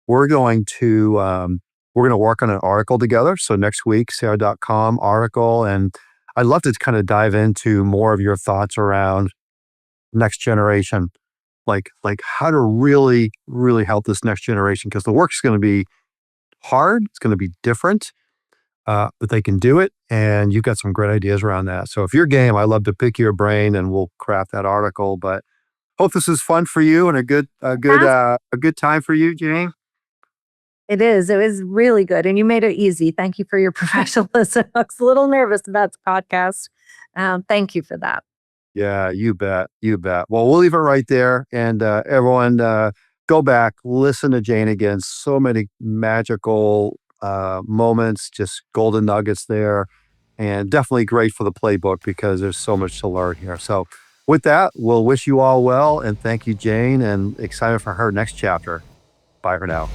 we're going to work on an article together. So next week, Sarah.com article, and I'd love to kind of dive into more of your thoughts around next generation, like how to really, really help this next generation, because the work's going to be hard. It's going to be different, but they can do it. And you've got some great ideas around that. So if you're game, I'd love to pick your brain and we'll craft that article. But hope this is fun for you and a good time for you, Jane. It is. It was really good. And you made it easy. Thank you for your professionalism. I was a little nervous about the podcast. Thank you for that. Yeah, you bet. You bet. Well, we'll leave it right there. And everyone, go back, listen to Jane again. So many magical moments, just golden nuggets there. And definitely great for the playbook because there's so much to learn here. So, with that, we'll wish you all well. And thank you, Jane, and excited for her next chapter. Bye for now.